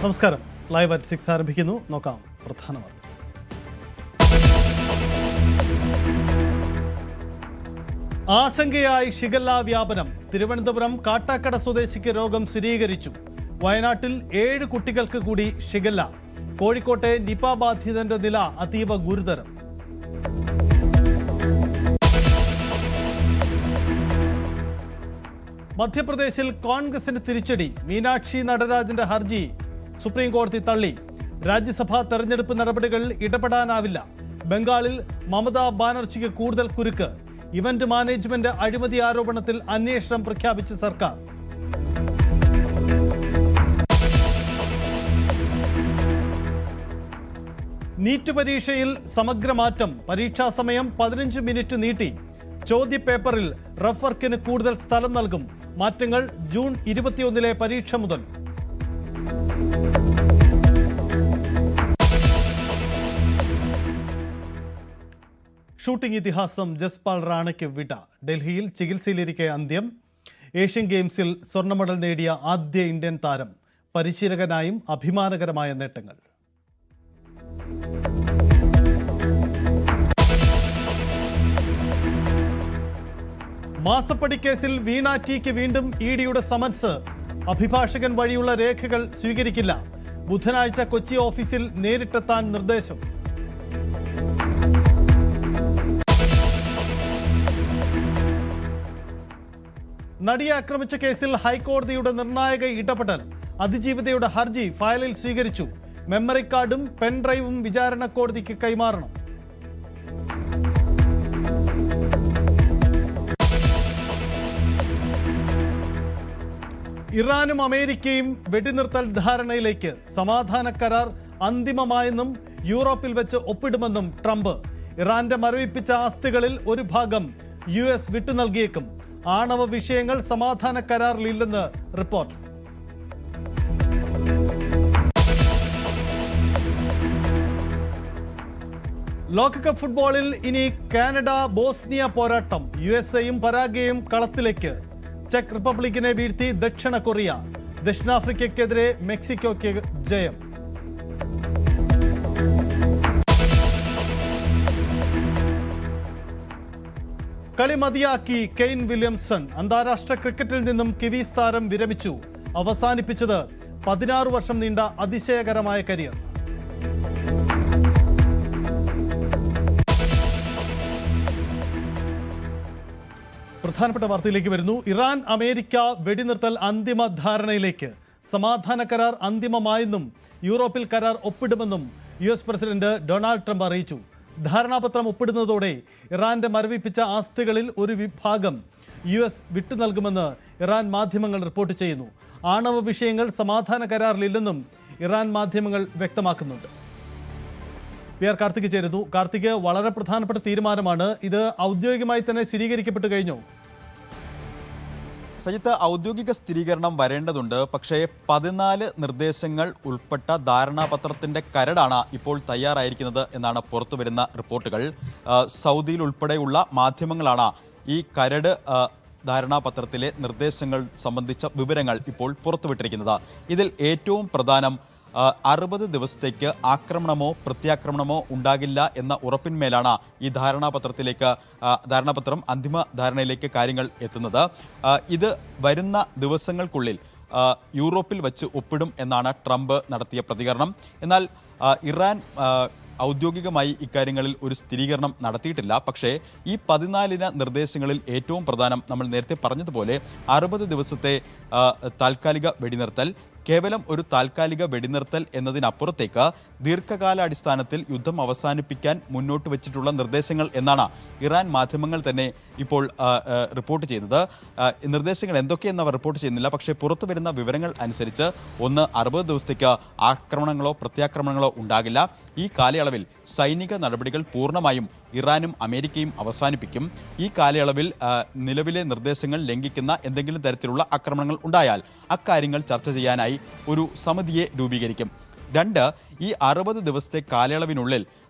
നമസ്കാരം. Live at 6 ആരംഭിക്കുന്നു. നോക്കാം പ്രധാന വാർത്ത. ആശങ്കയായി ഷിഗല്ല വ്യാപനം. തിരുവനന്തപുരം കാട്ടാക്കട സ്വദേശിക്ക് രോഗം സ്ഥിരീകരിച്ചു. വയനാട്ടിൽ 7 കുട്ടികൾക്ക് കൂടി ഷിഗല്ല. കോഴിക്കോട്ടെ നിപ ബാധിതന്റെ നില അതീവ ഗുരുതരം. മധ്യപ്രദേശിൽ കോൺഗ്രസിന് തിരിച്ചടി. മീനാക്ഷി നടരാജന്റെ ഹർജി സുപ്രീം കോടതി തള്ളി. രാജ്യസഭാ തെരഞ്ഞെടുപ്പ് നടപടികളിൽ ഇടപെടാനാവില്ല. ബംഗാളിൽ മമതാ ബാനർജിക്ക് കൂടുതൽ കുരുക്ക്. ഇവന്റ് മാനേജ്മെന്റ് അഴിമതി ആരോപണത്തിൽ അന്വേഷണം പ്രഖ്യാപിച്ച് സർക്കാർ. നീറ്റ് പരീക്ഷയിൽ സമഗ്രമാറ്റം. പരീക്ഷാ സമയം 15 മിനിറ്റ് നീട്ടി. ചോദ്യപേപ്പറിൽ റഫ് വർക്കിന് കൂടുതൽ സ്ഥലം നൽകും. മാറ്റങ്ങൾ ജൂൺ 21 പരീക്ഷ മുതൽ. ഷൂട്ടിംഗ് ഇതിഹാസം ജസ്പാൽ റാണയ്ക്ക് വിട. ഡൽഹിയിൽ ചികിത്സയിലിരിക്കെ അന്ത്യം. ഏഷ്യൻ ഗെയിംസിൽ സ്വർണ്ണ മെഡൽ നേടിയ ആദ്യ ഇന്ത്യൻ താരം. പരിശീലകനായും അഭിമാനകരമായ നേട്ടങ്ങൾ. മാസപ്പടി കേസിൽ വീണ ടിക്ക് വീണ്ടും ഇഡിയുടെ സമൻസ്. അഭിഭാഷകൻ വഴിയുള്ള രേഖകൾ സ്വീകരിക്കില്ല. ബുധനാഴ്ച കൊച്ചി ഓഫീസിൽ നേരിട്ടെത്താൻ നിർദ്ദേശം. നടിയെ ആക്രമിച്ച കേസിൽ ഹൈക്കോടതിയുടെ നിർണായക ഇടപെടൽ. അതിജീവിതയുടെ ഹർജി ഫയലിൽ സ്വീകരിച്ചു. മെമ്മറി കാർഡും പെൻഡ്രൈവും വിചാരണ കോടതിക്ക് കൈമാറണം. ഇറാനും അമേരിക്കയും വെടിനിർത്തൽ ധാരണയിലേക്ക്. സമാധാന കരാർ അന്തിമമായെന്നും യൂറോപ്പിൽ വെച്ച് ഒപ്പിടുമെന്നും ട്രംപ്. ഇറാന്റെ മരവിപ്പിച്ച ആസ്തികളിൽ ഒരു ഭാഗം US വിട്ടു നൽകിയേക്കും. ആണവ വിഷയങ്ങൾ സമാധാന കരാറിലില്ലെന്ന് റിപ്പോർട്ട്. ലോകകപ്പ് ഫുട്ബോളിൽ ഇനി കാനഡ ബോസ്നിയ പോരാട്ടം. USA-യും പരാഗ്വേയും കളത്തിലേക്ക്. ചെക്ക് റിപ്പബ്ലിക്കിനെ വീഴ്ത്തി ദക്ഷിണ കൊറിയ. ദക്ഷിണാഫ്രിക്കയ്ക്കെതിരെ മെക്സിക്കോയ്ക്ക് ജയം. കളി മതിയാക്കി കെയ്ൻ വില്യംസൺ. അന്താരാഷ്ട്ര ക്രിക്കറ്റിൽ നിന്നും കിവീസ് താരം വിരമിച്ചു. അവസാനിപ്പിച്ചത് 16 വർഷം നീണ്ട അതിശയകരമായ കരിയർ. പ്രധാനപ്പെട്ട വാർത്തയിലേക്ക് വരുന്നു. ഇറാൻ അമേരിക്ക വെടിനിർത്തൽ അന്തിമ ധാരണയിലേക്ക്. സമാധാന കരാർ അന്തിമമായെന്നും യൂറോപ്പിൽ കരാർ ഒപ്പിടുമെന്നും US പ്രസിഡന്റ് ഡൊണാൾഡ് ട്രംപ് അറിയിച്ചു. ധാരണാപത്രം ഒപ്പിടുന്നതോടെ ഇറാന്റെ മരവിപ്പിച്ച ആസ്തികളിൽ ഒരു വിഭാഗം US വിട്ടു നൽകുമെന്ന് ഇറാൻ മാധ്യമങ്ങൾ റിപ്പോർട്ട് ചെയ്യുന്നു. ആണവ വിഷയങ്ങൾ സമാധാന കരാറിലില്ലെന്നും ഇറാൻ മാധ്യമങ്ങൾ വ്യക്തമാക്കുന്നുണ്ട്. PR കാർത്തിക് ചേരുന്നു. കാർത്തിക്, വളരെ പ്രധാനപ്പെട്ട തീരുമാനമാണ് ഇത്. ഔദ്യോഗികമായി തന്നെ സ്ഥിരീകരിക്കപ്പെട്ടു കഴിഞ്ഞു? സജിത്ത്, ഔദ്യോഗിക സ്ഥിരീകരണം വരേണ്ടതുണ്ട്. പക്ഷേ 14 നിർദ്ദേശങ്ങൾ ഉൾപ്പെട്ട ധാരണാപത്രത്തിന്റെ കരടാണ് ഇപ്പോൾ തയ്യാറായിരിക്കുന്നത് എന്നാണ് പുറത്തുവരുന്ന റിപ്പോർട്ടുകൾ. സൗദിയിൽ ഉൾപ്പെടെയുള്ള മാധ്യമങ്ങളാണ് ഈ കരട് ധാരണാപത്രത്തിലെ നിർദ്ദേശങ്ങൾ സംബന്ധിച്ച വിവരങ്ങൾ ഇപ്പോൾ പുറത്തുവിട്ടിരിക്കുന്നത്. ഇതിൽ ഏറ്റവും പ്രധാനം 60 ദിവസത്തേക്ക് ആക്രമണമോ പ്രത്യാക്രമണമോ ഉണ്ടാകില്ല എന്ന ഉറപ്പിന്മേലാണ് ഈ ധാരണാപത്രം അന്തിമ ധാരണയിലേക്ക് കാര്യങ്ങൾ എത്തുന്നത്. ഇത് വരുന്ന ദിവസങ്ങൾക്കുള്ളിൽ യൂറോപ്പിൽ വച്ച് ഒപ്പിടും എന്നാണ് ട്രംപ് നടത്തിയ പ്രതികരണം. എന്നാൽ ഇറാൻ ഔദ്യോഗികമായി ഇക്കാര്യങ്ങളിൽ ഒരു സ്ഥിരീകരണം നടത്തിയിട്ടില്ല. പക്ഷേ ഈ 14 നിർദ്ദേശങ്ങളിൽ ഏറ്റവും പ്രധാനം നമ്മൾ നേരത്തെ പറഞ്ഞതുപോലെ 60 ദിവസത്തെ താൽക്കാലിക വെടിനിർത്തൽ. കേവലം ഒരു താൽക്കാലിക വെടിനിർത്തൽ എന്നതിനപ്പുറത്തേക്ക് ദീർഘകാലാടിസ്ഥാനത്തിൽ യുദ്ധം അവസാനിപ്പിക്കാൻ മുന്നോട്ട് വെച്ചിട്ടുള്ള നിർദ്ദേശങ്ങൾ എന്നാണ് ഇറാൻ മാധ്യമങ്ങൾ തന്നെ ഇപ്പോൾ റിപ്പോർട്ട് ചെയ്യുന്നത്. നിർദ്ദേശങ്ങൾ എന്തൊക്കെയെന്ന് റിപ്പോർട്ട് ചെയ്യുന്നില്ല. പക്ഷേ പുറത്തു വരുന്ന വിവരങ്ങൾ അനുസരിച്ച് 60 ദിവസത്തേക്ക് ആക്രമണങ്ങളോ പ്രത്യാക്രമണങ്ങളോ ഉണ്ടാകില്ല. ഈ കാലയളവിൽ സൈനിക നടപടികൾ പൂർണ്ണമായും ഇറാനും അമേരിക്കയും അവസാനിപ്പിക്കും. ഈ കാലയളവിൽ നിലവിലെ നിർദ്ദേശങ്ങൾ ലംഘിക്കുന്ന എന്തെങ്കിലും തരത്തിലുള്ള ആക്രമണങ്ങൾ ഉണ്ടായാൽ അക്കാര്യങ്ങൾ ചർച്ച ചെയ്യാനായി ഒരു സമിതിയെ രൂപീകരിക്കും. 2, ഈ 60 ദിവസത്തെ കാലയളവിനുള്ളിൽ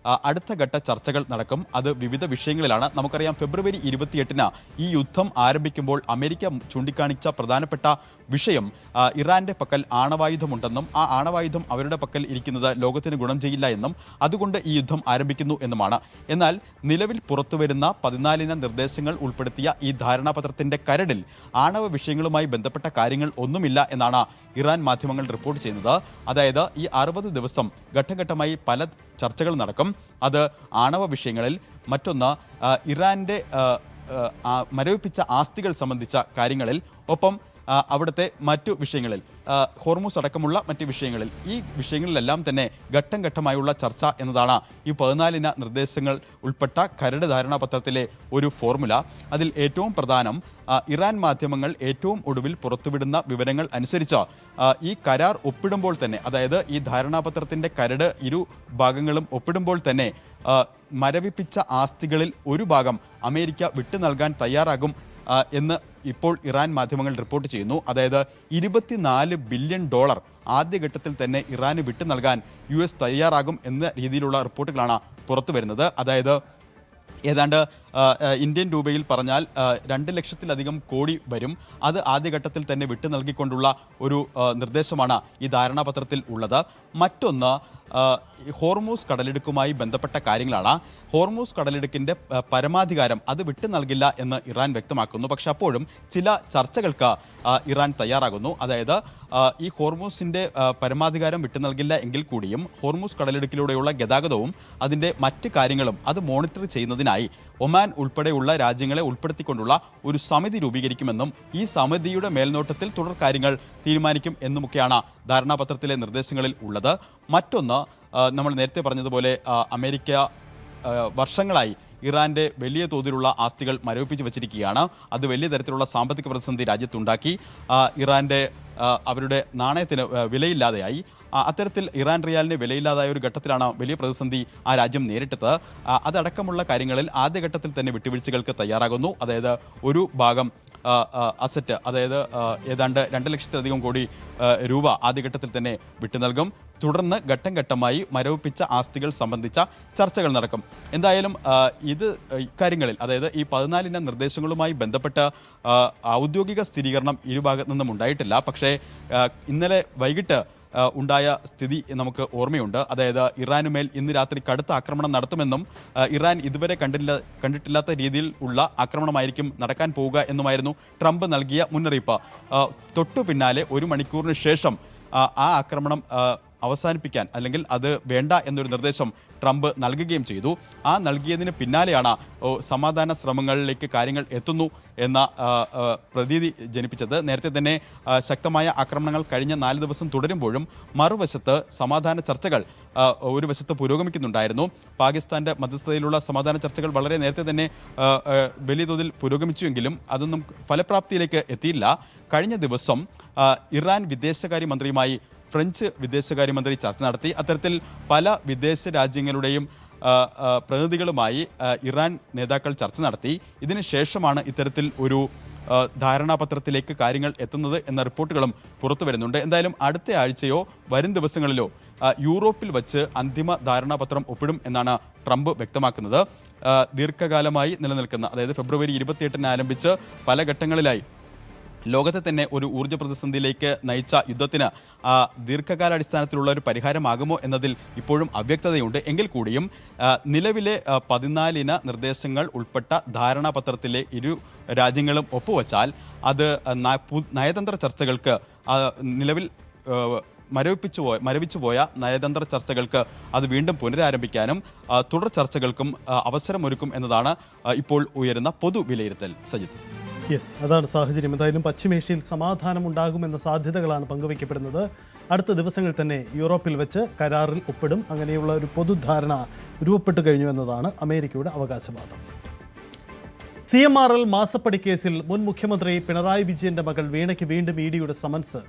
അടുത്ത ഘട്ട ചർച്ചകൾ നടക്കും. അത് വിവിധ വിഷയങ്ങളിലാണ്. നമുക്കറിയാം ഫെബ്രുവരി 28-ന് ഈ യുദ്ധം ആരംഭിക്കുമ്പോൾ അമേരിക്ക ചൂണ്ടിക്കാണിച്ച പ്രധാനപ്പെട്ട വിഷയം ഇറാന്റെ പക്കൽ ആണവായുധമുണ്ടെന്നും ആ ആണവായുധം അവരുടെ പക്കൽ ഇരിക്കുന്നത് ലോകത്തിന് ഗുണം ചെയ്യില്ല എന്നും അതുകൊണ്ട് ഈ യുദ്ധം ആരംഭിക്കുന്നു എന്നുമാണ്. എന്നാൽ നിലവിൽ പുറത്തുവരുന്ന 14 നിർദ്ദേശങ്ങൾ ഉൾപ്പെടുത്തിയ ഈ ധാരണാപത്രത്തിന്റെ കരടിൽ ആണവ വിഷയങ്ങളുമായി ബന്ധപ്പെട്ട കാര്യങ്ങൾ ഒന്നുമില്ല എന്നാണ് ഇറാൻ മാധ്യമങ്ങൾ റിപ്പോർട്ട് ചെയ്യുന്നത്. അതായത് ഈ 60 ദിവസം ഘട്ടഘട്ടമായി പല ചർച്ചകൾ നടക്കും. അത് ആണവ വിഷയങ്ങളിൽ, മറ്റൊന്ന് ഇറാന്റെ മരവിപ്പിച്ച ആസ്തികൾ സംബന്ധിച്ച കാര്യങ്ങളിൽ, ഒപ്പം അവിടുത്തെ മറ്റു വിഷയങ്ങളിൽ, ഹോർമൂസ് അടക്കമുള്ള മറ്റ് വിഷയങ്ങളിൽ, ഈ വിഷയങ്ങളിലെല്ലാം തന്നെ ഘട്ടം ഘട്ടമായുള്ള ചർച്ച എന്നതാണ് ഈ 14 നിർദ്ദേശങ്ങൾ ഉൾപ്പെട്ട കരട് ധാരണാപത്രത്തിലെ ഒരു ഫോർമുല. അതിൽ ഏറ്റവും പ്രധാനം ഇറാൻ മാധ്യമങ്ങൾ ഏറ്റവും ഒടുവിൽ പുറത്തുവിടുന്ന വിവരങ്ങൾ അനുസരിച്ച് ഈ കരാർ ഒപ്പിടുമ്പോൾ തന്നെ, അതായത് ഈ ധാരണാപത്രത്തിൻ്റെ കരട് ഇരു ഭാഗങ്ങളും ഒപ്പിടുമ്പോൾ തന്നെ മരവിപ്പിച്ച ആസ്തികളിൽ ഒരു ഭാഗം അമേരിക്ക വിട്ടു നൽകാൻ തയ്യാറാകും എന്ന് ഇപ്പോൾ ഇറാൻ മാധ്യമങ്ങൾ റിപ്പോർട്ട് ചെയ്യുന്നു. അതായത് $24 ബില്യൺ ആദ്യഘട്ടത്തിൽ തന്നെ ഇറാന് വിട്ടു നൽകാൻ US തയ്യാറാകും എന്ന രീതിയിലുള്ള റിപ്പോർട്ടുകളാണ് പുറത്തു വരുന്നത്. അതായത് ഏതാണ്ട് ഇന്ത്യൻ രൂപയിൽ പറഞ്ഞാൽ 2 ലക്ഷത്തിലധികം കോടി വരും. അത് ആദ്യഘട്ടത്തിൽ തന്നെ വിട്ടു നൽകിക്കൊണ്ടുള്ള ഒരു നിർദ്ദേശമാണ് ഈ ധാരണാപത്രത്തിൽ ഉള്ളത്. മറ്റൊന്ന് ഹോർമൂസ് കടലിടുക്കുമായി ബന്ധപ്പെട്ട കാര്യങ്ങളാണ്. ഹോർമൂസ് കടലിടുക്കിൻ്റെ പരമാധികാരം അത് വിട്ടു നൽകില്ല എന്ന് ഇറാൻ വ്യക്തമാക്കുന്നു. പക്ഷെ അപ്പോഴും ചില ചർച്ചകൾക്ക് ഇറാൻ തയ്യാറാകുന്നു. അതായത് ഈ ഹോർമൂസിൻ്റെ പരമാധികാരം വിട്ടു നൽകില്ല എങ്കിൽ കൂടിയും ഹോർമൂസ് കടലിടുക്കിലൂടെയുള്ള ഗതാഗതവും അതിൻ്റെ മറ്റ് കാര്യങ്ങളും അത് മോണിറ്റർ ചെയ്യുന്നതിനായി ഒമാൻ ഉൾപ്പെടെയുള്ള രാജ്യങ്ങളെ ഉൾപ്പെടുത്തിക്കൊണ്ടുള്ള ഒരു സമിതി രൂപീകരിക്കുമെന്നും ഈ സമിതിയുടെ മേൽനോട്ടത്തിൽ തുടർ കാര്യങ്ങൾ തീരുമാനിക്കും എന്നുമൊക്കെയാണ് ധാരണാപത്രത്തിലെ നിർദ്ദേശങ്ങളിൽ ഉള്ളത്. മറ്റൊന്ന്, നമ്മൾ നേരത്തെ പറഞ്ഞതുപോലെ അമേരിക്ക വർഷങ്ങളായി ഇറാന്റെ വലിയ തോതിലുള്ള ആസ്തികൾ മരവിപ്പിച്ച് വച്ചിരിക്കുകയാണ്. അത് വലിയ തരത്തിലുള്ള സാമ്പത്തിക പ്രതിസന്ധി രാജ്യത്തുണ്ടാക്കി. ഇറാന്റെ അവരുടെ നാണയത്തിന് വിലയില്ലാതെയായി. അത്തരത്തിൽ ഇറാൻ റിയാലിന് വിലയില്ലാതായ ഒരു ഘട്ടത്തിലാണ് വലിയ പ്രതിസന്ധി ആ രാജ്യം നേരിട്ടത്. അതടക്കമുള്ള കാര്യങ്ങളിൽ ആദ്യഘട്ടത്തിൽ തന്നെ വിട്ടുവീഴ്ചകൾക്ക് തയ്യാറാകുന്നു. അതായത് ഒരു ഭാഗം അസറ്റ്, അതായത് ഏതാണ്ട് 2 ലക്ഷത്തിലധികം കോടി രൂപ ആദ്യഘട്ടത്തിൽ തന്നെ വിട്ടു നൽകും. തുടർന്ന് ഘട്ടം ഘട്ടമായി മരവിപ്പിച്ച ആസ്തികൾ സംബന്ധിച്ച ചർച്ചകൾ നടക്കും. എന്തായാലും ഇക്കാര്യങ്ങളിൽ, അതായത് ഈ 14 നിർദ്ദേശങ്ങളുമായി ബന്ധപ്പെട്ട ഔദ്യോഗിക സ്ഥിരീകരണം ഇരുഭാഗത്തു നിന്നും ഉണ്ടായിട്ടില്ല. പക്ഷേ ഇന്നലെ വൈകിട്ട് ഉണ്ടായ സ്ഥിതി നമുക്ക് ഓർമ്മയുണ്ട്. അതായത് ഇറാനുമേൽ ഇന്ന് രാത്രി കടുത്ത ആക്രമണം നടത്തുമെന്നും ഇറാൻ ഇതുവരെ കണ്ടിട്ടില്ലാത്ത രീതിയിൽ ഉള്ള ആക്രമണമായിരിക്കും നടക്കാൻ പോവുക എന്നുമായിരുന്നു ട്രംപ് നൽകിയ മുന്നറിയിപ്പ്. തൊട്ടു പിന്നാലെ 1 മണിക്കൂറിന് ശേഷം ആ ആക്രമണം അവസാനിപ്പിക്കാൻ, അല്ലെങ്കിൽ അത് വേണ്ട എന്നൊരു നിർദ്ദേശം ട്രംപ് നൽകുകയും ചെയ്തു. ആ നൽകിയതിന് പിന്നാലെയാണ് സമാധാന ശ്രമങ്ങളിലേക്ക് കാര്യങ്ങൾ എത്തുന്നു എന്ന പ്രതീതി ജനിപ്പിച്ചത്. നേരത്തെ തന്നെ ശക്തമായ ആക്രമണങ്ങൾ കഴിഞ്ഞ 4 ദിവസം തുടരുമ്പോഴും മറുവശത്ത് സമാധാന ചർച്ചകൾ ഒരു വശത്ത് പുരോഗമിക്കുന്നുണ്ടായിരുന്നു. പാകിസ്ഥാൻ്റെ മധ്യസ്ഥതയിലുള്ള സമാധാന ചർച്ചകൾ വളരെ നേരത്തെ തന്നെ വലിയ തോതിൽ പുരോഗമിച്ചുവെങ്കിലും അതൊന്നും ഫലപ്രാപ്തിയിലേക്ക് എത്തിയില്ല. കഴിഞ്ഞ ദിവസം ഇറാൻ വിദേശകാര്യമന്ത്രിയുമായി ഫ്രഞ്ച് വിദേശകാര്യമന്ത്രി ചർച്ച നടത്തി. അത്തരത്തിൽ പല വിദേശ രാജ്യങ്ങളുടെയും പ്രതിനിധികളുമായി ഇറാൻ നേതാക്കൾ ചർച്ച നടത്തി. ഇതിന് ശേഷമാണ് ഇത്തരത്തിൽ ഒരു ധാരണാപത്രത്തിലേക്ക് കാര്യങ്ങൾ എത്തുന്നത് എന്ന റിപ്പോർട്ടുകളും പുറത്തു വരുന്നുണ്ട്. എന്തായാലും അടുത്ത ആഴ്ചയോ വരും ദിവസങ്ങളിലോ യൂറോപ്പിൽ വച്ച് അന്തിമ ധാരണാപത്രം ഒപ്പിടും എന്നാണ് ട്രംപ് വ്യക്തമാക്കുന്നത്. ദീർഘകാലമായി നിലനിൽക്കുന്ന, അതായത് ഫെബ്രുവരി 28-ന് ആരംഭിച്ച് പല ഘട്ടങ്ങളിലായി ലോകത്തെ തന്നെ ഒരു ഊർജ്ജ പ്രതിസന്ധിയിലേക്ക് നയിച്ച യുദ്ധത്തിന് ദീർഘകാലാടിസ്ഥാനത്തിലുള്ള ഒരു പരിഹാരമാകുമോ എന്നതിൽ ഇപ്പോഴും അവ്യക്തതയുണ്ട്. എങ്കിൽ കൂടിയും നിലവിലെ 14 നിർദ്ദേശങ്ങൾ ഉൾപ്പെട്ട ധാരണാപത്രത്തിലെ ഇരു രാജ്യങ്ങളും ഒപ്പുവച്ചാൽ അത് നയതന്ത്ര ചർച്ചകൾക്ക്, നിലവിൽ മരവിച്ചുപോയ നയതന്ത്ര ചർച്ചകൾക്ക് അത് വീണ്ടും പുനരാരംഭിക്കാനും തുടർ ചർച്ചകൾക്കും അവസരമൊരുക്കും എന്നതാണ് ഇപ്പോൾ ഉയരുന്ന പൊതു വിലയിരുത്തൽ. സജിത്ത്, അതാണ് സാഹചര്യം. എന്തായാലും പശ്ചിമേഷ്യയിൽ സമാധാനം ഉണ്ടാകുമെന്ന സാധ്യതകളാണ് പങ്കുവയ്ക്കപ്പെടുന്നത്. അടുത്ത ദിവസങ്ങളിൽ തന്നെ യൂറോപ്പിൽ വെച്ച് കരാറിൽ ഒപ്പിടും. അങ്ങനെയുള്ള ഒരു പൊതുധാരണ രൂപപ്പെട്ടു കഴിഞ്ഞു എന്നതാണ് അമേരിക്കയുടെ അവകാശവാദം. CMRL മാസപ്പടി കേസിൽ മുൻ മുഖ്യമന്ത്രി പിണറായി വിജയന്റെ മകൾ വീണയ്ക്ക് വീണ്ടും EDയുടെ സമൻസ്.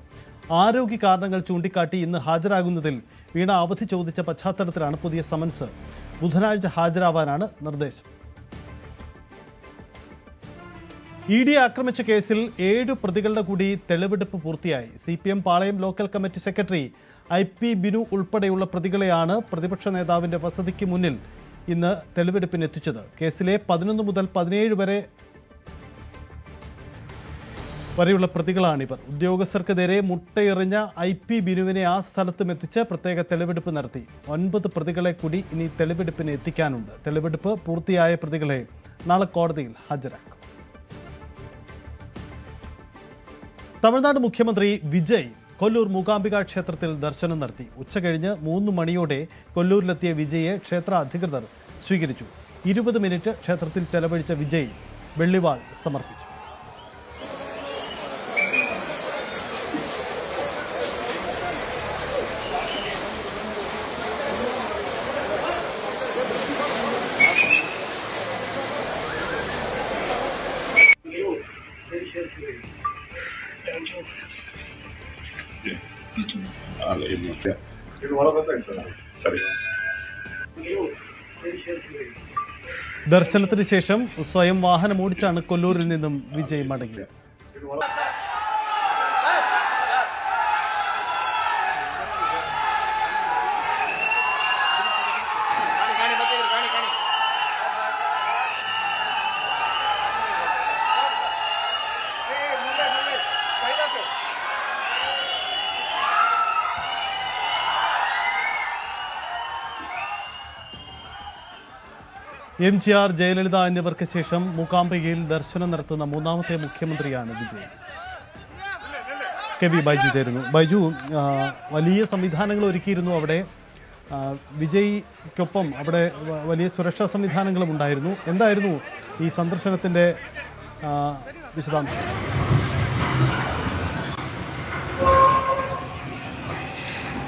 ആരോഗ്യ കാരണങ്ങൾ ചൂണ്ടിക്കാട്ടി ഇന്ന് ഹാജരാകുന്നതിൽ വീണ അവധി ചോദിച്ച പശ്ചാത്തലത്തിലാണ് പുതിയ സമൻസ്. ബുധനാഴ്ച ഹാജരാവാനാണ് നിർദ്ദേശം. ED ആക്രമിച്ച കേസിൽ 7 പ്രതികളുടെ കൂടി തെളിവെടുപ്പ് പൂർത്തിയായി. CPM Palayam local committee secretary IP Binu ഉൾപ്പെടെയുള്ള പ്രതികളെയാണ് പ്രതിപക്ഷ നേതാവിന്റെ വസതിക്ക് മുന്നിൽ ഇന്ന് തെളിവെടുപ്പിന് എത്തിച്ചത്. കേസിലെ 11 മുതൽ 17 വരെയുള്ള പ്രതികളാണിവർ. ഉദ്യോഗസ്ഥർക്കെതിരെ മുട്ടയെറിഞ്ഞ IP ബിനുവിനെ ആ സ്ഥലത്തും എത്തിച്ച് പ്രത്യേക തെളിവെടുപ്പ് നടത്തി. 9 പ്രതികളെ കൂടി ഇനി തെളിവെടുപ്പിന് എത്തിക്കാനുണ്ട്. തെളിവെടുപ്പ് പൂർത്തിയായ പ്രതികളെ നാളെ കോടതിയിൽ ഹാജരാക്കും. തമിഴ്നാട് മുഖ്യമന്ത്രി വിജയ് കൊല്ലൂർ മൂകാംബിക ക്ഷേത്രത്തിൽ ദർശനം നടത്തി. ഉച്ചകഴിഞ്ഞ് 3 മണിയോടെ കൊല്ലൂരിലെത്തിയ വിജയെ ക്ഷേത്ര അധികൃതർ സ്വീകരിച്ചു. 20 മിനിറ്റ് ക്ഷേത്രത്തിൽ ചെലവഴിച്ച വിജയ് വെള്ളിവാൾ സമർപ്പിച്ചു. ദർശനത്തിന് ശേഷം സ്വയം വാഹനമോടിച്ചാണ് കൊല്ലൂരിൽ നിന്നും വിജയ് മടങ്ങിയത്. MGR, ജയലളിത എന്നിവർക്ക് ശേഷം മൂകാംബികയിൽ ദർശനം നടത്തുന്ന 3ാമത്തെ മുഖ്യമന്ത്രിയാണ് വിജയ്. KV ബൈജു ചേരുന്നു. ബൈജു, വലിയ സംവിധാനങ്ങൾ ഒരുക്കിയിരുന്നു അവിടെ. വിജയ്ക്കൊപ്പം അവിടെ വലിയ സുരക്ഷാ സംവിധാനങ്ങളും ഉണ്ടായിരുന്നു. എന്തായിരുന്നു ഈ സന്ദർശനത്തിൻ്റെ വിശദാംശം?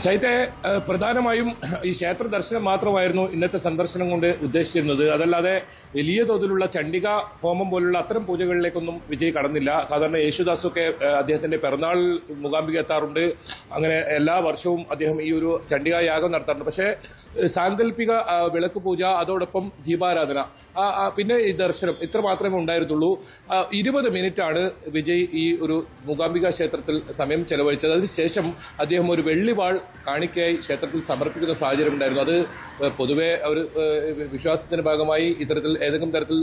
സൈത്തെ, പ്രധാനമായും ഈ ക്ഷേത്ര ദർശനം മാത്രമായിരുന്നു ഇന്നത്തെ സന്ദർശനം കൊണ്ട് ഉദ്ദേശിച്ചിരുന്നത്. അതല്ലാതെ വലിയ തോതിലുള്ള ചണ്ഡിക ഹോമം പോലുള്ള അത്തരം പൂജകളിലേക്കൊന്നും വിജയ് കടന്നില്ല. സാധാരണ യേശുദാസൊക്കെ അദ്ദേഹത്തിന്റെ പിറന്നാൾ മൂകാംബിക എത്താറുണ്ട്. അങ്ങനെ എല്ലാ വർഷവും അദ്ദേഹം ഈ ഒരു ചണ്ഡിക യാഗം നടത്താറുണ്ട്. പക്ഷേ സാങ്കല്പിക വിളക്ക് പൂജ, അതോടൊപ്പം ദീപാരാധന, പിന്നെ ഈ ദർശനം, ഇത്ര മാത്രമേ ഉണ്ടായിരുന്നുള്ളൂ. 20 മിനിറ്റാണ് വിജയ് ഈ ഒരു മൂകാംബിക ക്ഷേത്രത്തിൽ സമയം ചെലവഴിച്ചത്. അതിനുശേഷം അദ്ദേഹം ഒരു വെള്ളിവാൾ കാണിക്കയായി ക്ഷേത്രത്തിൽ സമർപ്പിക്കുന്ന സാഹചര്യം ഉണ്ടായിരുന്നു. അത് പൊതുവെ ഒരു വിശ്വാസത്തിന്റെ ഭാഗമായി ഇത്തരത്തിൽ ഏതെങ്കിലും തരത്തിൽ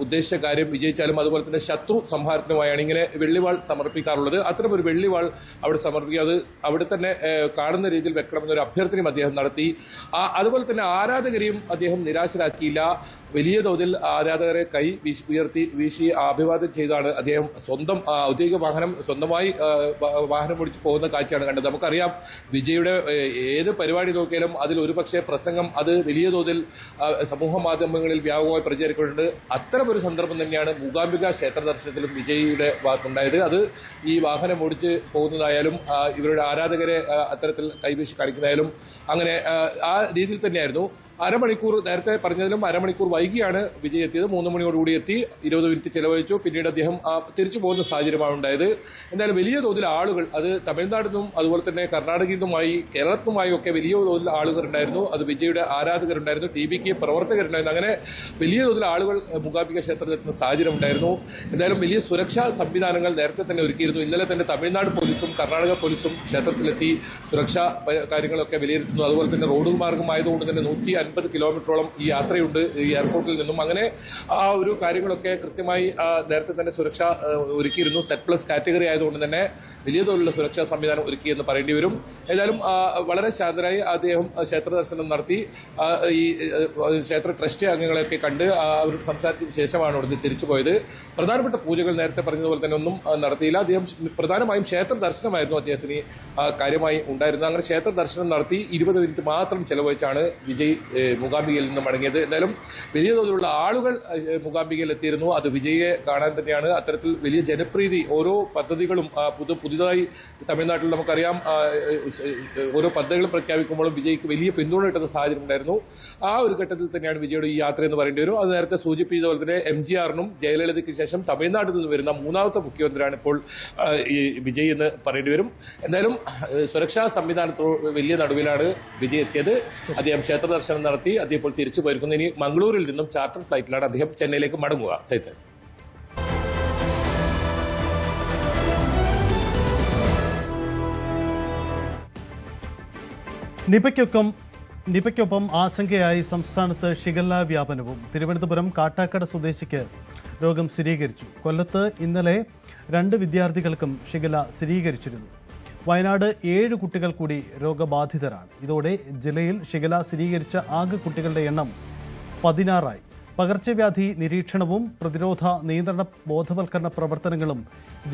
ഉദ്ദേശിച്ച കാര്യം വിജയിച്ചാലും അതുപോലെ തന്നെ ശത്രു സംഹാരത്തിനുമായാണ് ഇങ്ങനെ വെള്ളിവാൾ സമർപ്പിക്കാറുള്ളത്. അത്തരം ഒരു വെള്ളിവാൾ അവിടെ സമർപ്പിക്കുക, അത് അവിടെ തന്നെ കാണുന്ന രീതിയിൽ വെക്കണമെന്നൊരു അഭ്യർത്ഥനയും അദ്ദേഹം നടത്തി. അതുപോലെ തന്നെ ആരാധകരെയും അദ്ദേഹം നിരാശരാക്കിയില്ല. വലിയ തോതിൽ ആരാധകരെ കൈ ഉയർത്തി വീശി അഭിവാദ്യം ചെയ്താണ് അദ്ദേഹം സ്വന്തം ഔദ്യോഗിക വാഹനം സ്വന്തമായി വാഹനം ഓടിച്ചു പോകുന്ന കാഴ്ചയാണ് കണ്ടത്. നമുക്കറിയാം, വിജയുടെ ഏത് പരിപാടി നോക്കിയാലും അതിൽ ഒരുപക്ഷെ പ്രസംഗം അത് വലിയ തോതിൽ സമൂഹ മാധ്യമങ്ങളിൽ വ്യാപകമായി പ്രചരിക്കുന്നുണ്ട്. അത്തരമൊരു സന്ദർഭം തന്നെയാണ് മൂകാംബിക ക്ഷേത്ര ദർശനത്തിലും വിജയിയുടെ ഭാഗത്തുണ്ടായത്. അത് ഈ വാഹനം ഓടിച്ച് പോകുന്നതായാലും ഇവരുടെ ആരാധകരെ അത്തരത്തിൽ കൈവീശി കാണിക്കുന്നതായാലും അങ്ങനെ ആ രീതിയിൽ തന്നെയായിരുന്നു. അരമണിക്കൂർ, നേരത്തെ പറഞ്ഞതിലും അരമണിക്കൂർ വൈകിയാണ് വിജയ് എത്തിയത്. 3 മണിയോടുകൂടി എത്തി, 20 മിനിറ്റ് ചെലവഴിച്ചു. പിന്നീട് അദ്ദേഹം തിരിച്ചു പോകുന്ന സാഹചര്യമാണ് ഉണ്ടായത്. എന്തായാലും വലിയ തോതിൽ ആളുകൾ, അത് തമിഴ്നാട്ടിൽ നിന്നും അതുപോലെ തന്നെ കർണാടകയിൽ നിന്നുമായി കേരളത്തിൽ നിന്നുമായി ഒക്കെ വലിയ തോതിൽ ആളുകൾ ഉണ്ടായിരുന്നു. അത് വിജയുടെ ആരാധകരുണ്ടായിരുന്നു, TVK പ്രവർത്തകരുണ്ടായിരുന്നു. അങ്ങനെ വലിയ തോതിൽ ആളുകൾ മൂകാംബിക ക്ഷേത്രത്തിലെത്തുന്ന സാഹചര്യം ഉണ്ടായിരുന്നു. എന്തായാലും വലിയ സുരക്ഷാ സംവിധാനങ്ങൾ നേരത്തെ തന്നെ ഒരുക്കിയിരുന്നു. ഇന്നലെ തന്നെ തമിഴ്നാട് പോലീസും കർണാടക പോലീസും ക്ഷേത്രത്തിലെത്തി സുരക്ഷാ കാര്യങ്ങളൊക്കെ വിലയിരുത്തുന്നു. അതുപോലെ തന്നെ റോഡ് മാർഗമായതുകൊണ്ട് തന്നെ 150 കിലോമീറ്ററോളം ഈ യാത്രയുണ്ട് ഈ എയർപോർട്ടിൽ നിന്നും. അങ്ങനെ ആ ഒരു കാര്യങ്ങളൊക്കെ കൃത്യമായി നേരത്തെ തന്നെ സുരക്ഷ ഒരുക്കിയിരുന്നു. സെറ്റ്+ കാറ്റഗറി ആയതുകൊണ്ട് തന്നെ വലിയ തോതിലുള്ള സുരക്ഷാ സംവിധാനം ഒരുക്കിയെന്ന് പറയേണ്ടി വരും. ഏതായാലും വളരെ ശാന്തരായി അദ്ദേഹം ക്ഷേത്ര ദർശനം നടത്തി. ഈ ക്ഷേത്ര ട്രസ്റ്റ് അംഗങ്ങളെയൊക്കെ കണ്ട് അവരോട് സംസാരിച്ചതിന് ശേഷമാണ് അവിടുന്ന് തിരിച്ചു പോയത്. പ്രധാനപ്പെട്ട പൂജകൾ നേരത്തെ പറഞ്ഞതുപോലെ തന്നെ ഒന്നും നടത്തിയില്ല. അദ്ദേഹം പ്രധാനമായും ക്ഷേത്ര ദർശനമായിരുന്നു അദ്ദേഹത്തിന് കാര്യമായി ഉണ്ടായിരുന്നത്. അങ്ങനെ ക്ഷേത്ര ദർശനം നടത്തി 20 മിനിറ്റ് മാത്രം ചെലവഴിച്ചാണ് വിജയ് മൂകാംബികയിൽ നിന്ന് മടങ്ങിയത്. എന്തായാലും വലിയ തോതിലുള്ള ആളുകൾ മൂകാംബികയിൽ എത്തിയിരുന്നു. അത് വിജയെ കാണാൻ തന്നെയാണ്. അത്തരത്തിൽ വലിയ ജനപ്രീതി, ഓരോ പദ്ധതികളും പുതുതായി തമിഴ്നാട്ടിൽ നമുക്കറിയാം ഓരോ പദ്ധതികളും പ്രഖ്യാപിക്കുമ്പോഴും വിജയ്ക്ക് വലിയ പിന്തുണ കിട്ടുന്ന സാഹചര്യം ഉണ്ടായിരുന്നു. ആ ഒരു ഘട്ടത്തിൽ തന്നെയാണ് വിജയുടെ ഈ യാത്ര എന്ന് പറയേണ്ടി വരും. അത് നേരത്തെ സൂചിപ്പിച്ചതുപോലെ തന്നെ MGRനും ജയലളിതയ്ക്ക് ശേഷം തമിഴ്നാട്ടിൽ നിന്ന് വരുന്ന 3ാമത്തെ മുഖ്യമന്ത്രിയാണ് ഇപ്പോൾ ഈ വിജയ് എന്ന് പറയേണ്ടി വരും. എന്തായാലും സുരക്ഷാ സംവിധാനത്തോട് വലിയ നടുവിലാണ് വിജയ് എത്തിയത്. അദ്ദേഹം ക്ഷേത്ര ദർശനം നടത്തി അദ്ദേഹം ഇപ്പോൾ തിരിച്ചു പോയിരിക്കുന്നു. ഇനി മംഗളൂരിൽ നിന്നും ചാർട്ടർ ഫ്ലൈറ്റിലാണ് അദ്ദേഹം ചെന്നൈയിലേക്ക് മടങ്ങുക. സൈത്ത്. നിപയ്ക്കൊപ്പം ആശങ്കയായി സംസ്ഥാനത്ത് ഷിഗല്ല വ്യാപനവും. തിരുവനന്തപുരം കാട്ടാക്കട സ്വദേശിക്ക് രോഗം സ്ഥിരീകരിച്ചു. കൊല്ലത്ത് ഇന്നലെ 2 വിദ്യാർത്ഥികൾക്കും ഷിഗല്ല സ്ഥിരീകരിച്ചിരുന്നു. വയനാട് 7 കുട്ടികൾ കൂടി രോഗബാധിതരാണ്. ഇതോടെ ജില്ലയിൽ ഷിഗല്ല സ്ഥിരീകരിച്ച ആകെ കുട്ടികളുടെ എണ്ണം 16ആയി. പകർച്ചവ്യാധി നിരീക്ഷണവും പ്രതിരോധ നിയന്ത്രണ ബോധവൽക്കരണ പ്രവർത്തനങ്ങളും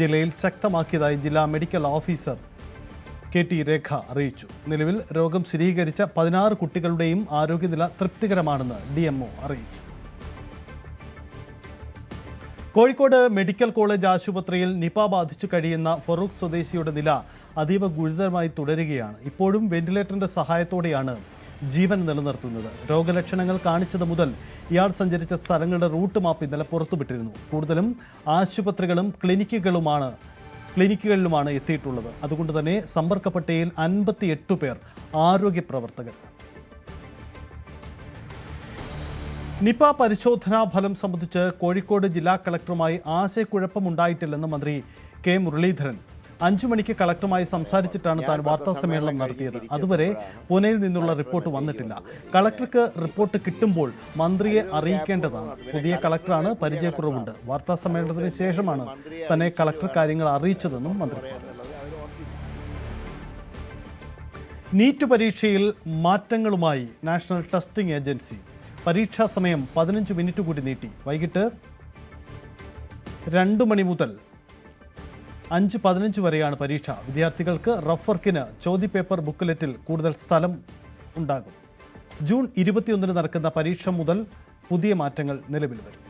ജില്ലയിൽ ശക്തമാക്കിയതായി ജില്ലാ മെഡിക്കൽ ഓഫീസർ KT രേഖ അറിയിച്ചു. നിലവിൽ രോഗം സ്ഥിരീകരിച്ച 16 കുട്ടികളുടെയും ആരോഗ്യനില തൃപ്തികരമാണെന്ന് DMO അറിയിച്ചു. കോഴിക്കോട് മെഡിക്കൽ കോളേജ് ആശുപത്രിയിൽ നിപ ബാധിച്ചു കഴിയുന്ന ഫറൂഖ് സ്വദേശിയുടെ നില അതീവ ഗുരുതരമായി തുടരുകയാണ്. ഇപ്പോഴും വെന്റിലേറ്ററിന്റെ സഹായത്തോടെയാണ് ജീവൻ നിലനിർത്തുന്നത്. രോഗലക്ഷണങ്ങൾ കാണിച്ചത് മുതൽ ഇയാൾ സഞ്ചരിച്ച സ്ഥലങ്ങളുടെ റൂട്ട് മാപ്പ് ഇന്നലെ പുറത്തുവിട്ടിരുന്നു. കൂടുതലും ആശുപത്രികളും ക്ലിനിക്കുകളിലുമാണ് എത്തിയിട്ടുള്ളത്. അതുകൊണ്ട് തന്നെ സമ്പർക്ക പട്ടികയിൽ 58 പേർ ആരോഗ്യ പ്രവർത്തകർ. നിപ പരിശോധനാ ഫലം സംബന്ധിച്ച് കോഴിക്കോട് ജില്ലാ കളക്ടറുമായി ആശയക്കുഴപ്പമുണ്ടായിട്ടില്ലെന്ന് മന്ത്രി K മുരളീധരൻ. 5 മണിക്ക് കളക്ടറുമായി സംസാരിച്ചിട്ടാണ് താൻ വാർത്താ സമ്മേളനം നടത്തിയത്. അതുവരെ പൂനെയിൽ നിന്നുള്ള റിപ്പോർട്ട് വന്നിട്ടില്ല. കളക്ടർക്ക് റിപ്പോർട്ട് കിട്ടുമ്പോൾ മന്ത്രിയെ അറിയിക്കേണ്ടതാണ്. പുതിയ കളക്ടറാണ്, പരിചയക്കുറവുണ്ട്. വാർത്താ സമ്മേളനത്തിന് ശേഷമാണ് തന്നെ കളക്ടർ കാര്യങ്ങൾ അറിയിച്ചതെന്നും മന്ത്രി പറഞ്ഞു. നീറ്റ് പരീക്ഷയിൽ മാറ്റങ്ങളുമായി നാഷണൽ ടെസ്റ്റിംഗ് ഏജൻസി. പരീക്ഷാ സമയം 15 മിനിറ്റ് കൂടി നീട്ടി. വൈകിട്ട് 2 മണി മുതൽ 5:15 വരെയാണ് പരീക്ഷ. വിദ്യാർത്ഥികൾക്ക് റഫ് വർക്കിന് ചോദ്യപേപ്പർ ബുക്ക്ലെറ്റിൽ കൂടുതൽ സ്ഥലം ഉണ്ടാകും. ജൂൺ 21 നടക്കുന്ന പരീക്ഷ മുതൽ പുതിയ മാറ്റങ്ങൾ നിലവിൽ വരും.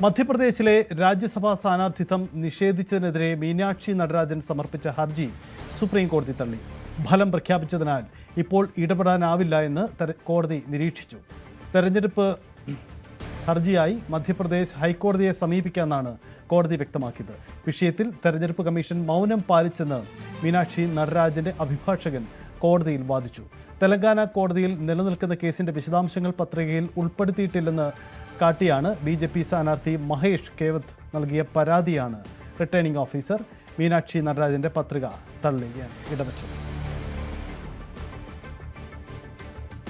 മധ്യപ്രദേശിലെ രാജ്യസഭാ സ്ഥാനാർത്ഥിത്വം നിഷേധിച്ചതിനെതിരെ മീനാക്ഷി നടരാജൻ സമർപ്പിച്ച ഹർജി സുപ്രീം കോടതി തള്ളി. ഫലം പ്രഖ്യാപിച്ചതിനാൽ ഇപ്പോൾ ഇടപെടാനാവില്ല എന്ന് കോടതി നിരീക്ഷിച്ചു. തെരഞ്ഞെടുപ്പ് ഹർജിയായി മധ്യപ്രദേശ് ഹൈക്കോടതിയെ സമീപിക്കാമെന്നാണ് കോടതി വ്യക്തമാക്കിയത്. വിഷയത്തിൽ തെരഞ്ഞെടുപ്പ് കമ്മീഷൻ മൗനം പാലിച്ചെന്ന് മീനാക്ഷി നടരാജന്റെ അഭിഭാഷകൻ കോടതിയിൽ വാദിച്ചു. തെലങ്കാന കോടതിയിൽ നിലനിൽക്കുന്ന കേസിന്റെ വിശദാംശങ്ങൾ പത്രികയിൽ ഉൾപ്പെടുത്തിയിട്ടില്ലെന്ന് കാട്ടിയാണ് BJP സ്ഥാനാർത്ഥി മഹേഷ് കേവത്ത് നൽകിയ പരാതിയാണ് റിട്ടേണിംഗ് ഓഫീസർ മീനാക്ഷി നടരാജന്റെ പത്രിക തള്ളിയാൻ ഇടവച്ചത്.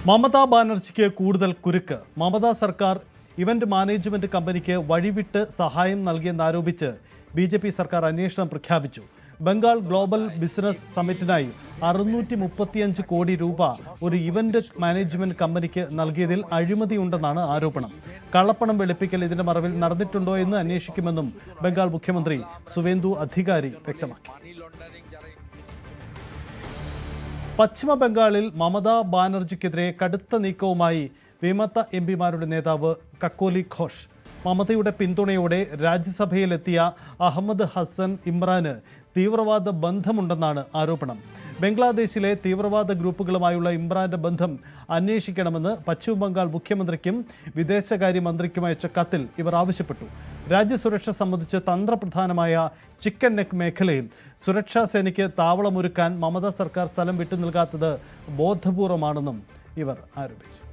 മമതാ ബാനർജിക്ക് കൂടുതൽ കുരുക്ക്. മമതാ സർക്കാർ ഇവന്റ് മാനേജ്മെന്റ് കമ്പനിക്ക് വഴിവിട്ട് സഹായം നൽകിയെന്നാരോപിച്ച് BJP സർക്കാർ അന്വേഷണം പ്രഖ്യാപിച്ചു. ബംഗാൾ ഗ്ലോബൽ ബിസിനസ് സമ്മിറ്റിനായി 635 കോടി രൂപ ഒരു ഇവന്റ് മാനേജ്മെന്റ് കമ്പനിക്ക് നൽകിയതിൽ അഴിമതിയുണ്ടെന്നാണ് ആരോപണം. കള്ളപ്പണം വെളുപ്പിക്കൽ ഇതിന്റെ മറവിൽ നടന്നിട്ടുണ്ടോ എന്ന് അന്വേഷിക്കുമെന്നും ബംഗാൾ മുഖ്യമന്ത്രി സുവേന്ദു അധികാരി വ്യക്തമാക്കി. പശ്ചിമ ബംഗാളിൽ മമതാ ബാനർജിക്കെതിരെ കടുത്ത നീക്കവുമായി വിമത MPമാരുടെ നേതാവ് കക്കോലി ഘോഷ്. മമതയുടെ പിന്തുണയോടെ രാജ്യസഭയിലെത്തിയ അഹമ്മദ് ഹസൻ ഇമ്രാന് തീവ്രവാദ ബന്ധമുണ്ടെന്നാണ് ആരോപണം. ബംഗ്ലാദേശിലെ തീവ്രവാദ ഗ്രൂപ്പുകളുമായുള്ള ഇമ്രാന്റെ ബന്ധം അന്വേഷിക്കണമെന്ന് പശ്ചിമ ബംഗാൾ മുഖ്യമന്ത്രിക്കും വിദേശകാര്യമന്ത്രിക്കും അയച്ച കത്തിൽ ഇവർ ആവശ്യപ്പെട്ടു. രാജ്യസുരക്ഷ സംബന്ധിച്ച് തന്ത്രപ്രധാനമായ ചിക്കൻ നെക്ക് മേഖലയിൽ സുരക്ഷാ സേനയ്ക്ക് താവളമൊരുക്കാൻ മമതാ സർക്കാർ സ്ഥലം വിട്ടു നൽകാത്തത് ബോധപൂർവമാണെന്നും ഇവർ ആരോപിച്ചു.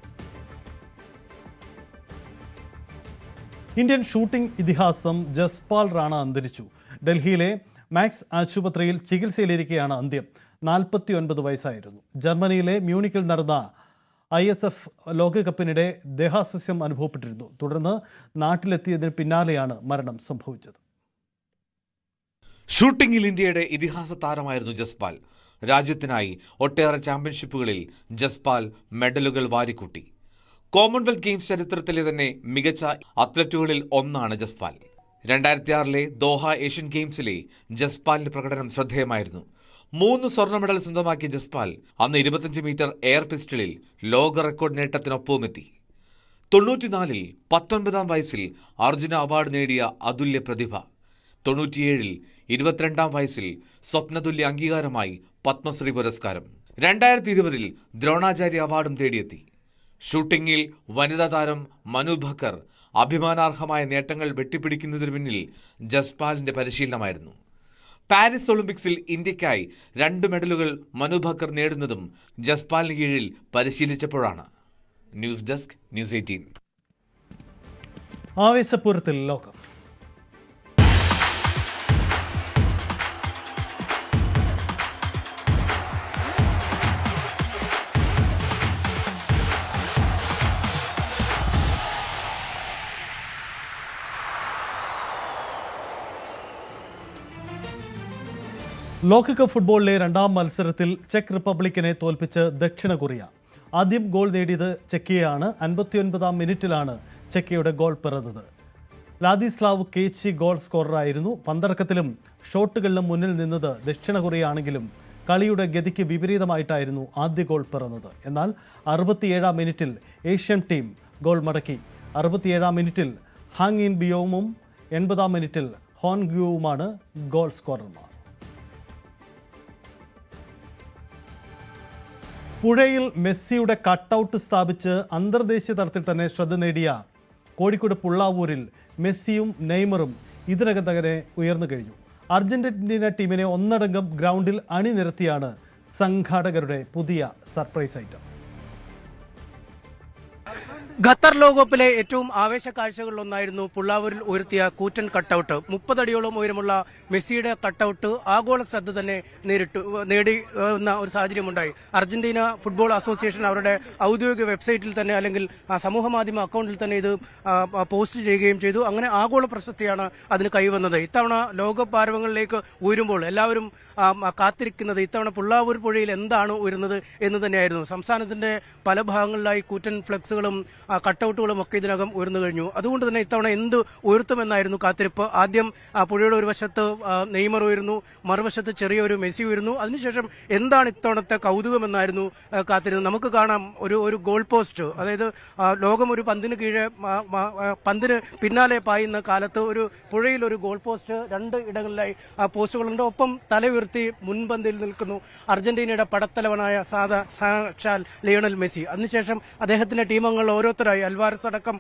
ഇന്ത്യൻ ഷൂട്ടിംഗ് ഇതിഹാസം ജസ്പാൽ റാണ അന്തരിച്ചു. ഡൽഹിയിലെ മാക്സ് ആശുപത്രിയിൽ ചികിത്സയിലിരിക്കെയാണ് അന്ത്യം. 49 വയസ്സായിരുന്നു. ജർമ്മനിയിലെ മ്യൂണിക്കിൽ നടന്ന ISF ലോകകപ്പിനിടെ ദേഹാസ്വാസ്ഥ്യം അനുഭവപ്പെട്ടിരുന്നു. തുടർന്ന് നാട്ടിലെത്തിയതിന് പിന്നാലെയാണ് മരണം സംഭവിച്ചത്. ഷൂട്ടിംഗിൽ ഇന്ത്യയുടെ ഇതിഹാസ താരമായിരുന്നു ജസ്പാൽ. രാജ്യത്തിനായി ഒട്ടേറെ ചാമ്പ്യൻഷിപ്പുകളിൽ ജസ്പാൽ മെഡലുകൾ വാരിക്കൂട്ടി. കോമൺവെൽത്ത് ഗെയിംസ് ചരിത്രത്തിലെ തന്നെ മികച്ച അത്ലറ്റുകളിൽ ഒന്നാണ് ജസ്പാൽ. 2006 ദോഹ ഏഷ്യൻ ഗെയിംസിലെ ജസ്പാലിന്റെ പ്രകടനം ശ്രദ്ധേയമായിരുന്നു. 3 സ്വർണ്ണ മെഡൽ സ്വന്തമാക്കിയ ജസ്പാൽ അന്ന് 25 മീറ്റർ എയർ പിസ്റ്റളിൽ ലോക റെക്കോർഡ് നേട്ടത്തിനൊപ്പവുമെത്തി. 94 19-ാം വയസ്സിൽ അർജുന അവാർഡ് നേടിയ അതുല്യ പ്രതിഭ. 97 22-ാം വയസ്സിൽ സ്വപ്നതുല്യ അംഗീകാരമായി പത്മശ്രീ പുരസ്കാരം. 2020 ദ്രോണാചാര്യ അവാർഡും തേടിയെത്തി. ഷൂട്ടിംഗിൽ വനിതാ താരം മനു ഭക്കർ അഭിമാനാർഹമായ നേട്ടങ്ങൾ വെട്ടിപ്പിടിക്കുന്നതിന് പിന്നിൽ ജസ്പാലിന്റെ പരിശീലനമായിരുന്നു. പാരീസ് ഒളിമ്പിക്സിൽ ഇന്ത്യക്കായി 2 മെഡലുകൾ മനു ഭക്കർ നേടുന്നതും ജസ്പാലിന് കീഴിൽ പരിശീലിച്ചപ്പോഴാണ്. News desk, news 18. ആവേശപൂരത്തിൽ ലോകം. ലോകകപ്പ് ഫുട്ബോളിലെ രണ്ടാം മത്സരത്തിൽ ചെക്ക് റിപ്പബ്ലിക്കിനെ തോൽപ്പിച്ച് ദക്ഷിണ കൊറിയ. ആദ്യം ഗോൾ നേടിയത് ചെക്കിയയാണ്. 59-ാം മിനിറ്റിലാണ് ചെക്കിയുടെ ഗോൾ പിറന്നത്. ലാദിസ്ലാവ് കേച്ചി ഗോൾ സ്കോററായിരുന്നു. പന്തടക്കത്തിലും ഷോട്ടുകളിലും മുന്നിൽ നിന്നത് ദക്ഷിണ കൊറിയ ആണെങ്കിലും കളിയുടെ ഗതിക്ക് വിപരീതമായിട്ടായിരുന്നു ആദ്യ ഗോൾ പിറന്നത്. എന്നാൽ 67-ാം മിനിറ്റിൽ ഏഷ്യൻ ടീം ഗോൾ മടക്കി. 67-ാം മിനിറ്റിൽ ഹാങ് ഇൻ ബിയോമും 80-ാം മിനിറ്റിൽ ഹോൻ ഗ്യൂവുമാണ് ഗോൾ സ്കോറർമാർ. പുഴയിൽ മെസ്സിയുടെ കട്ടൗട്ട് സ്ഥാപിച്ച് അന്തർദേശീയ തലത്തിൽ തന്നെ ശ്രദ്ധ നേടിയ കോഴിക്കോട് പുള്ളാവൂരിൽ മെസ്സിയും നെയ്മറും ഇതിനകം തന്നെ ഉയർന്നു കഴിഞ്ഞു. അർജന്റീന ടീമിനെ ഒന്നടങ്കം ഗ്രൗണ്ടിൽ അണിനിരത്തിയാണ് സംഘാടകരുടെ പുതിയ സർപ്രൈസ് ഐറ്റം. ഖത്തർ ലോകകപ്പിലെ ഏറ്റവും ആവേശ കാഴ്ചകളിലൊന്നായിരുന്നു പുള്ളാവൂരിൽ ഉയർത്തിയ കൂറ്റൻ കട്ടൌട്ട്. 30 അടിയോളം ഉയരമുള്ള മെസ്സിയുടെ കട്ടൌട്ട് ആഗോള ശ്രദ്ധ തന്നെ നേടി ഒരു സാഹചര്യമുണ്ടായി. അർജന്റീന ഫുട്ബോൾ അസോസിയേഷൻ അവരുടെ ഔദ്യോഗിക വെബ്സൈറ്റിൽ തന്നെ അല്ലെങ്കിൽ സമൂഹ മാധ്യമ അക്കൗണ്ടിൽ തന്നെ ഇത് പോസ്റ്റ് ചെയ്യുകയും ചെയ്തു. അങ്ങനെ ആഗോള പ്രശസ്തിയാണ് അതിന് കൈവന്നത്. ഇത്തവണ ലോകകപ്പ് ആരവങ്ങളിലേക്ക് ഉയരുമ്പോൾ എല്ലാവരും കാത്തിരിക്കുന്നത് ഇത്തവണ പുള്ളാവൂർ പുഴയിൽ എന്താണ് ഉയരുന്നത് എന്ന് തന്നെയായിരുന്നു. സംസ്ഥാനത്തിന്റെ പല ഭാഗങ്ങളിലായി കൂറ്റൻ ഫ്ലെക്സുകളും കട്ടൗട്ടുകളും ഒക്കെ ഇതിനകം ഉയർന്നു കഴിഞ്ഞു. അതുകൊണ്ട് തന്നെ ഇത്തവണ എന്ത് ഉയർത്തുമെന്നായിരുന്നു കാത്തിരിപ്പ്. ആദ്യം പുഴയുടെ ഒരു വശത്ത് നെയ്മർ ഉയരുന്നു, മറുവശത്ത് ചെറിയൊരു മെസ്സി ഉയരുന്നു. അതിനുശേഷം എന്താണ് ഇത്തവണത്തെ കൗതുകമെന്നായിരുന്നു കാത്തിരുന്നത്. നമുക്ക് കാണാം ഒരു ഗോൾ പോസ്റ്റ്, അതായത് ലോകം ഒരു പന്തിന് കീഴെ പന്തിന് പിന്നാലെ പായുന്ന കാലത്ത് ഒരു പുഴയിൽ ഒരു ഗോൾ പോസ്റ്റ് 2 ഇടങ്ങളിലായി പോസ്റ്റുകളുണ്ട്. ഒപ്പം തല ഉയർത്തി മുൻപന്തിൽ നിൽക്കുന്നു അർജന്റീനയുടെ പടത്തലവനായ സാക്ഷാൽ ലിയോണൽ മെസ്സി. അതിനുശേഷം അദ്ദേഹത്തിന്റെ ടീമംഗങ്ങൾ ഓരോരുത്തരായി അൽവാരസ് അടക്കം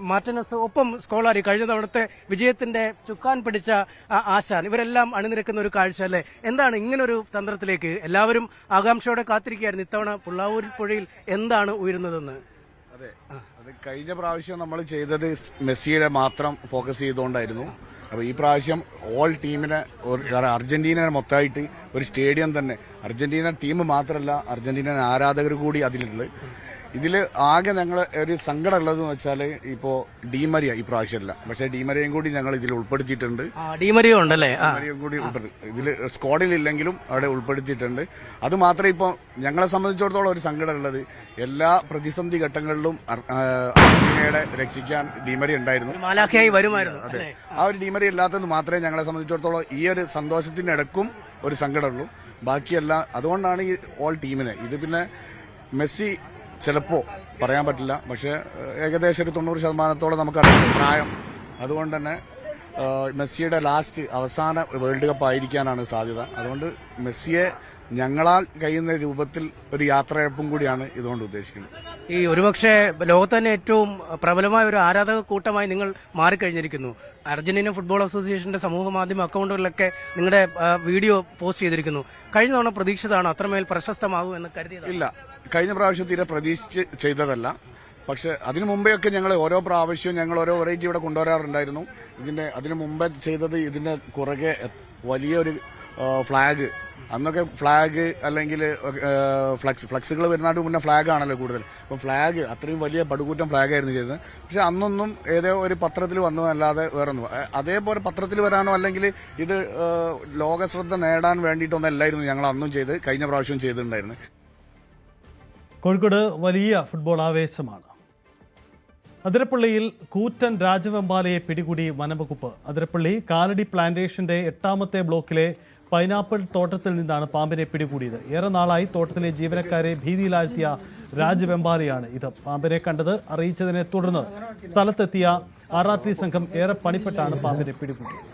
മാർട്ടിനസ്, ഒപ്പം സ്കോളാരി, കഴിഞ്ഞ തവണത്തെ വിജയത്തിന്റെ ചുക്കാൻ പിടിച്ച ആശാൻ, ഇവരെല്ലാം അണിനിരക്കുന്ന ഒരു കാഴ്ച അല്ലേ? എന്താണ് ഇങ്ങനൊരു തന്ത്രത്തിലേക്ക് എല്ലാവരും ആകാംക്ഷയോടെ കാത്തിരിക്കുകയായിരുന്നു. ഇത്തവണ പുള്ളാവൂർ പുഴയിൽ എന്താണ് ഉയരുന്നതെന്ന്. അതെ, അത് കഴിഞ്ഞ പ്രാവശ്യം നമ്മൾ ചെയ്തത് മെസ്സിയുടെ മാത്രം ഫോക്കസ് ചെയ്തുകൊണ്ടായിരുന്നു. അപ്പോൾ ഈ പ്രാവശ്യം ഓൾ ടീമിനെ, അർജന്റീനയെ മൊത്തമായിട്ട് ഒരു സ്റ്റേഡിയം തന്നെ, അർജന്റീന ടീം മാത്രമല്ല അർജന്റീന ആരാധകർ കൂടി അതിലുള്ളത്. ഇതിൽ ആകെ ഞങ്ങൾ ഒരു സങ്കടം ഉള്ളതെന്ന് വെച്ചാൽ ഇപ്പോൾ ഡീമരിയ ഈ പ്രാവശ്യമല്ല, പക്ഷേ ഡീമരിയയും കൂടി ഞങ്ങൾ ഇതിൽ ഉൾപ്പെടുത്തിയിട്ടുണ്ട്. ഡീമരിയ ഉണ്ടല്ലേ? ഡീമരിയും കൂടി ഇതിൽ സ്ക്വാഡിലില്ലെങ്കിലും അവിടെ ഉൾപ്പെടുത്തിയിട്ടുണ്ട്. അത് മാത്രമേ ഇപ്പോൾ ഞങ്ങളെ സംബന്ധിച്ചിടത്തോളം ഒരു സങ്കടം ഉള്ളത്, എല്ലാ പ്രതിസന്ധി ഘട്ടങ്ങളിലും അർജന്റീനയുടെ രക്ഷിക്കാൻ ഡീമരി ഉണ്ടായിരുന്നു. അതെ, ആ ഒരു ഡീമരി ഇല്ലാത്തത് മാത്രമേ ഞങ്ങളെ സംബന്ധിച്ചിടത്തോളം ഈ ഒരു സന്തോഷത്തിനിടക്കും ഒരു സങ്കടമുള്ളൂ. ബാക്കിയല്ല, അതുകൊണ്ടാണ് ഈ ഓൾ ടീമിനെ ഇത്. പിന്നെ മെസ്സി ചിലപ്പോൾ പറയാൻ പറ്റില്ല, പക്ഷേ ഏകദേശം ഒരു 90% നമുക്കറിയാം പ്രായം. അതുകൊണ്ട് തന്നെ മെസ്സിയുടെ അവസാന വേൾഡ് കപ്പ് ആയിരിക്കാനാണ് സാധ്യത. അതുകൊണ്ട് മെസ്സിയെ ഞങ്ങളാൽ കഴിയുന്ന രൂപത്തിൽ ഒരു യാത്രയപ്പും കൂടിയാണ് ഇതുകൊണ്ട് ഉദ്ദേശിക്കുന്നത്. ഈ ഒരുപക്ഷെ ലോകത്ത് തന്നെ ഏറ്റവും പ്രബലമായ ഒരു ആരാധക കൂട്ടമായി നിങ്ങൾ മാറിക്കഴിഞ്ഞിരിക്കുന്നു. അർജന്റീന ഫുട്ബോൾ അസോസിയേഷന്റെ സമൂഹ മാധ്യമ അക്കൗണ്ടുകളിലൊക്കെ നിങ്ങളുടെ വീഡിയോ പോസ്റ്റ് ചെയ്തിരിക്കുന്നു. കഴിഞ്ഞ തവണ പ്രതീക്ഷിച്ചതാണോ അത്രമേൽ പ്രശസ്തമാകും എന്ന് കരുതിയത്? ഇല്ല, കഴിഞ്ഞ പ്രാവശ്യം തീരെ പ്രതീക്ഷിച്ച് ചെയ്തതല്ല. പക്ഷെ അതിനു മുമ്പെയൊക്കെ ഞങ്ങൾ ഓരോ പ്രാവശ്യവും ഞങ്ങൾ ഓരോ വെറൈറ്റി ഇവിടെ കൊണ്ടുവരാറുണ്ടായിരുന്നു. അതിനു മുമ്പേ ചെയ്തത് ഇതിന്റെ പുറകെ വലിയൊരു ഫ്ലാഗ്, അന്നൊക്കെ ഫ്ലാഗ് അല്ലെങ്കിൽ ഫ്ലക്സുകൾ വരുന്നതിന് മുന്നേ ഫ്ലാഗ് ആണല്ലോ കൂടുതൽ. അപ്പം ഫ്ലാഗ് അത്രയും വലിയ പടുകൂറ്റം ഫ്ലാഗ് ആയിരുന്നു ചെയ്തത്. പക്ഷെ അന്നൊന്നും ഏതോ ഒരു പത്രത്തിൽ വന്നതല്ലാതെ വേറൊന്നും, അതേപോലെ പത്രത്തിൽ വരാനോ അല്ലെങ്കിൽ ഇത് ലോകശ്രദ്ധ നേടാൻ വേണ്ടിയിട്ടൊന്നും അല്ലായിരുന്നു ഞങ്ങൾ അന്നും ചെയ്ത് കഴിഞ്ഞ പ്രാവശ്യവും ചെയ്തിട്ടുണ്ടായിരുന്നു. കോഴിക്കോട് വലിയ ഫുട്ബോൾ ആവേശമാണ്. അതിരപ്പള്ളിയിൽ കൂറ്റൻ രാജവെമ്പാലയെ പിടികൂടി വനംവകുപ്പ്. അതിരപ്പള്ളി കാലടി പ്ലാന്റേഷന്റെ 8ാമത്തെ ബ്ലോക്കിലെ പൈനാപ്പിൾ തോട്ടത്തിൽ നിന്നാണ് പാമ്പിനെ പിടികൂടിയത്. ഏറെ നാളായി തോട്ടത്തിലെ ജീവനക്കാരെ ഭീതിയിലാഴ്ത്തിയ രാജവെമ്പാലയാണ് ഇത്. പാമ്പിനെ കണ്ടത് അറിയിച്ചതിനെ തുടർന്ന് സ്ഥലത്തെത്തിയ RRT സംഘം ഏറെ പണിപ്പെട്ടാണ് പാമ്പിനെ പിടികൂടിയത്.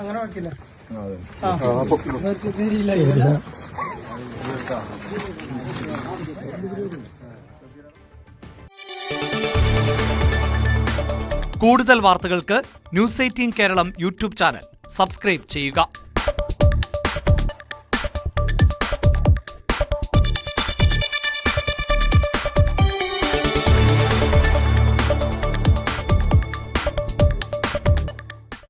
അങ്ങനെ വയ്ക്കില്ല. കൂടുതൽ വാർത്തകൾക്ക് News 18 Keralam YouTube channel subscribe ചെയ്യുക.